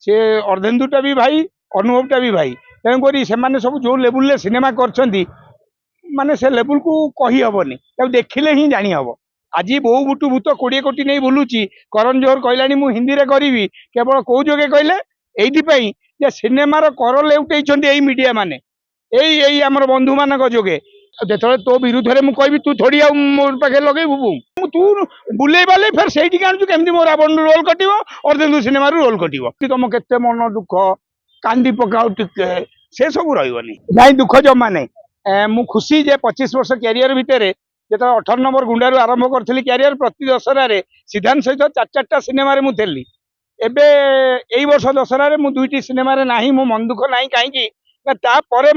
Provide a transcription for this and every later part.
से अर्धेन्दुटा भी भाई अनुभवटा भी भाई तेणुक से सब जो लेवल सिनेमा कर माने से लेवल को कही हबनी देखिले ही जानी हब। आज बहु बुटु भूत 20 कोटी नहीं बुलूची करण जोहर कहलानी मु हिंदी रे करी केवल कौ जोगे कहले एइथिपाई जे सिनेमार कर लेउटै मीडिया माने एई आमर बंधु मानक जोगे जो तो विरुद्ध में मुझे कहि तू थोड़ी मो पाखे लगेबू तू बुले बाले फिर से केमती मोर Ravan role cut Ardhendu cinema role cut तुम के मन दुख कांदी पकाओ टिके से सब रही नहीं दुख जमा नहीं मु खुशी जे 25 वर्ष कैरियर भितर जो 18 नंबर गुंडारू आरंभ करी क्यारियर प्रति दशहर सिद्धांत सहित 4-4टा सिनेमा मुझे एबे एई वर्ष दशहर मु 2टी सिनेमा ना मो मन दुख ना कहीं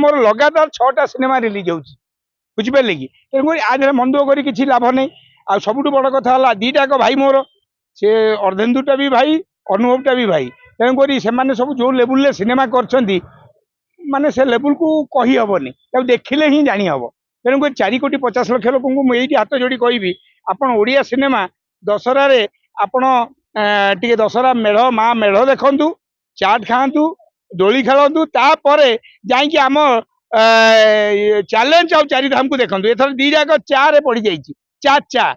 मोर लगातार 6टा सिनेमा रिलीज हो बुझिपारे कि तेणुक आज मन दुख कर किसी लाभ नहीं। आ सबुठ बड़ कथा है 2टाक भाई मोर से अर्धेन्दुटा भी भाई अनुभवटा भी भाई तेणुक से सब जो लेवल सिनेमा कर माने से लेवल को कही हबनी देखिले ही जानी हब। तेणुक 4 कोटी 50 लाख लोक ये हाथ जोड़ी कहि आपन ओडिया सिनेमा दशहरा आपण टे दशहरा मेढ़ माँ मेढ़ देखु चाट खातु दोली खेलतु तापर जाकि आम चैलेंज आउ 4 धाम को देखु एथर 2 चारे पड़ जा चा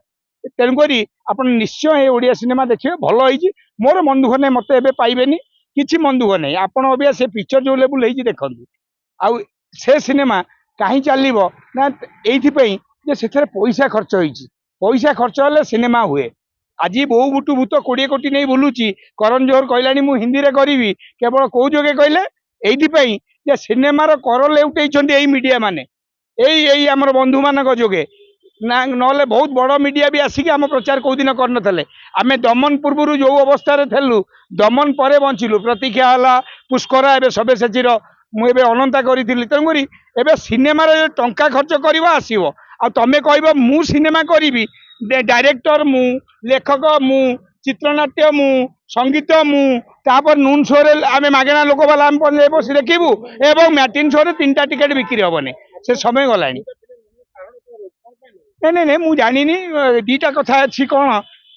तेणुक आप निश्चय ओडिया सिनेमा देखिए भल होती मोर मन दुख नहीं मत ए पाइबेनी किसी मन दुख नहीं आपड़ से पिक्चर जो लेवल होती देखु आउ से सिनेमा कहीं चलो ना ये से पैसा खर्च पैसा खर्च हेल्ले सिनेमा हुए। आज बहु बुटु भूत 20 कोटी नहीं बुलूची करण जोहर कहलानी मु हिंदी रे करी केवल कौ जोगे कहले एइथिपाई जे सिनेमार कर लेउटै मीडिया माने एई आमर बंधु मानक जोगे ना नले बहुत बड़ मीडिया भी आसिक आम प्रचार कौ दिन कर आम दमन पूर्व जो अवस्था थेलु दमन पर बंचिलु प्रतीक्षा है पुष्करा एवं सब्यसाचीर मुझे अनंता करी तेणुक एवं सिनेमार टंका खर्च करवा आसो आ तमें कह मु सिनेमा करी डायरेक्टर मु लेखक मु चित्रनाट्य मु संगीत मु तापर नून शो रे आम मागेणा लोक बाला आम बस देखू एवं मैटिन शो रे 3टा टिकेट बिक्री हेनी से समय गला नहीं नहीं मुझे जानी 2टा कथा अच्छी कौन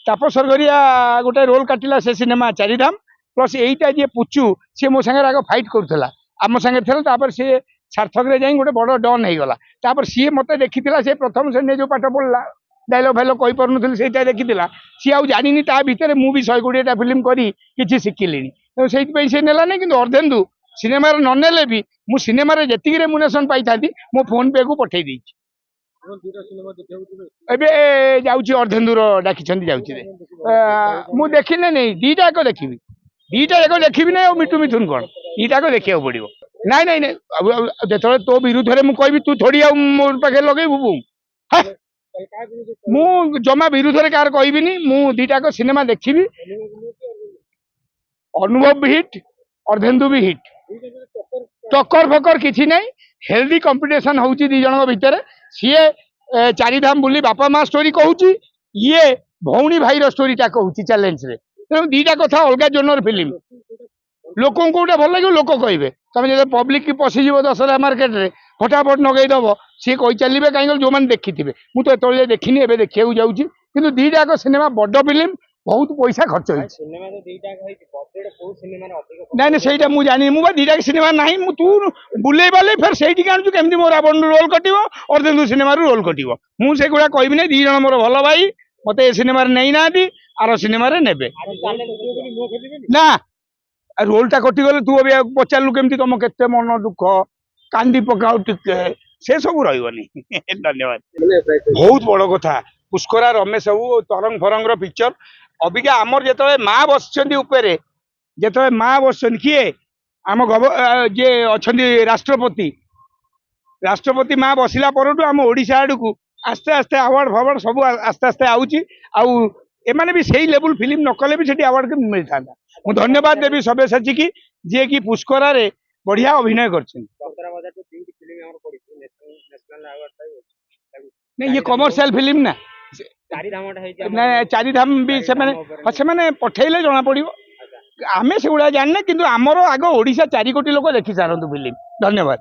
तापस सरगरिया गोटे रोल काटिला से सिनेमा 4 धाम प्लस यहीटा जी पुचु सी मो सागर आग फाइट करूला आम सागे थे सी सार्थक जाए गोटे बड़ डन हो गला सी मत देखी से प्रथम श्रेणी जो पाठ पढ़ला डायलॉग फाइलॉग कही पार्न से देखी सी आउ जानी भितर मुझे 120टा फिल्म करी कि शिखिली से सी नेला नहीं कि अर्धेन्दु सिनेमा ननेले भी मु सिनेमा जी रेमुनेसन पाई था मो फोन पे को पठे दी जाऊँगी अर्धेन्दुर डाकी जाऊँगी मु देखने नहीं 2टाक देखी 2टाक देखी नहीं मिठू मिथुन कौन 2टाक देखा पड़ो नाई नाई नाई जो तो विरुद्ध में मुझे कहि तू थोड़ी मो पाखे लगेबू मु जमा विरुद्ध में कार कहबी मु 2टाक सिनेमा देखी अनुभव भी हिट अर्धेन्दु भी हिट टक्कर फकर किसी ना हेल्दी कंपटीशन हो 2 जन भितर सीए 4 धाम बुली बापा माँ स्टोरी कहूँ ये भौणी भाईर स्टोरीटा कहूँ चैलेंज रे तेणु 2टा कथा अलग जोनर फिल्म लोक कौटा भल लगे लोक कहे तुम जो पब्लिक की पशिज दशहरा मार्केट रे फटाफट नगेदब सी कही चलिए कहीं जो मैंने देखी थे मुझे तो देखनी एवं देखा जाऊँगी कि 2टाक सिनेमा बड़ फिल्म बहुत पैसा खर्च ना से मुझे जानी मुझे 2टाक सिनेमा ना तू बुले बाले फिर से केमती मोर Ravan role cut Ardhendu cinema role cut मुझे गुड़ा कहबी ना 2 जन मोर भल भाई मत ए सिनेमा नहीं ना आर सिनेमा ने ना रोलटा कटिगले तू अभी पचारू केमती तुम के मन दुख कांदी पकाओ टिके से सब रही धन्यवाद बहुत बड़ कथा पुष्करा रमेश बाबू तरंग फरंग पिक्चर अबिका आमर जो माँ बस जो माँ बस किए आम जे अच्छा राष्ट्रपति माँ बसला पर आम ओडिशा आड़ को आस्ते आस्ते अवार्ड फवार्ड सब आस्ते आस्ते आउची आउ एमाने भी सही लेवल फिल्म न कले भी सेठी अवार्ड मिल था मु धन्यवाद देवी सब्यसाची की जी की पुष्करा रे बढ़िया अभिनय कर ये कमर्शियल फिल्म ना 4 धाम भी से पठेले जना पड़ो आमे से गुड़ा जानने किंतु आमर आग ओडिशा 4 कोटी लोक देखी सारंतु फिल्म धन्यवाद।